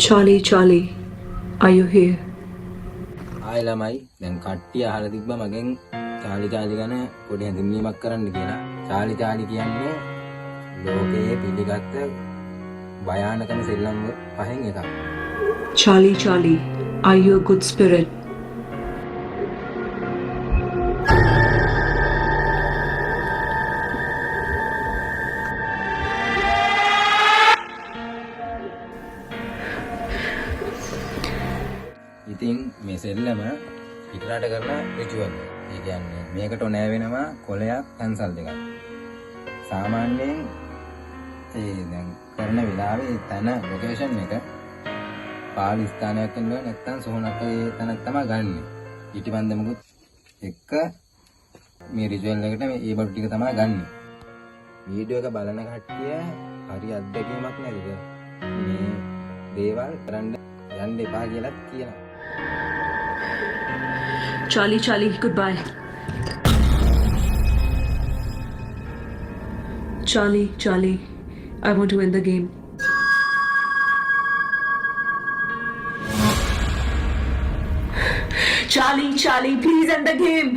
Charlie, Charlie, are you here? ආයි ළමයි දැන් කට්ටිය අහලා තිබ්බා මගෙන් චාලි ගැන පොඩි හැඳින්වීමක් කරන්න කියලා. චාලි කියන්නේ ලෝකයේ පිළිගත් භයානකම සෙල්ලම් පහෙන් එකක්. Charlie, Charlie, are you a good spirit? ඉතින් මේ සෙල්ලම පිටරට කරන රිචුවල්. ඒ කියන්නේ මේකට ඕනෑ වෙනවා කොලයක් පැන්සල් දෙකක්. සාමාන්‍යයෙන් දැන් කරන වෙලාවේ තන ලොකේෂන් එක පාවි ස්ථානයක් වෙනවා නැත්නම් සෝනක් ඒ තැනක් තමයි ගන්න. ඊටිපන්දමකුත් එක්ක මේ රිචුවල් එකට මේ බඩු ටික තමයි ගන්න. වීඩියෝ එක බලන කට්ටිය හරි අත්දැකීමක් නැතිද? මේ දේවල් කරන්න යන්න එපා කියලා කියනවා. Charlie, Charlie, goodbye. Charlie, Charlie, I want to win the game. Charlie, Charlie, please end the game.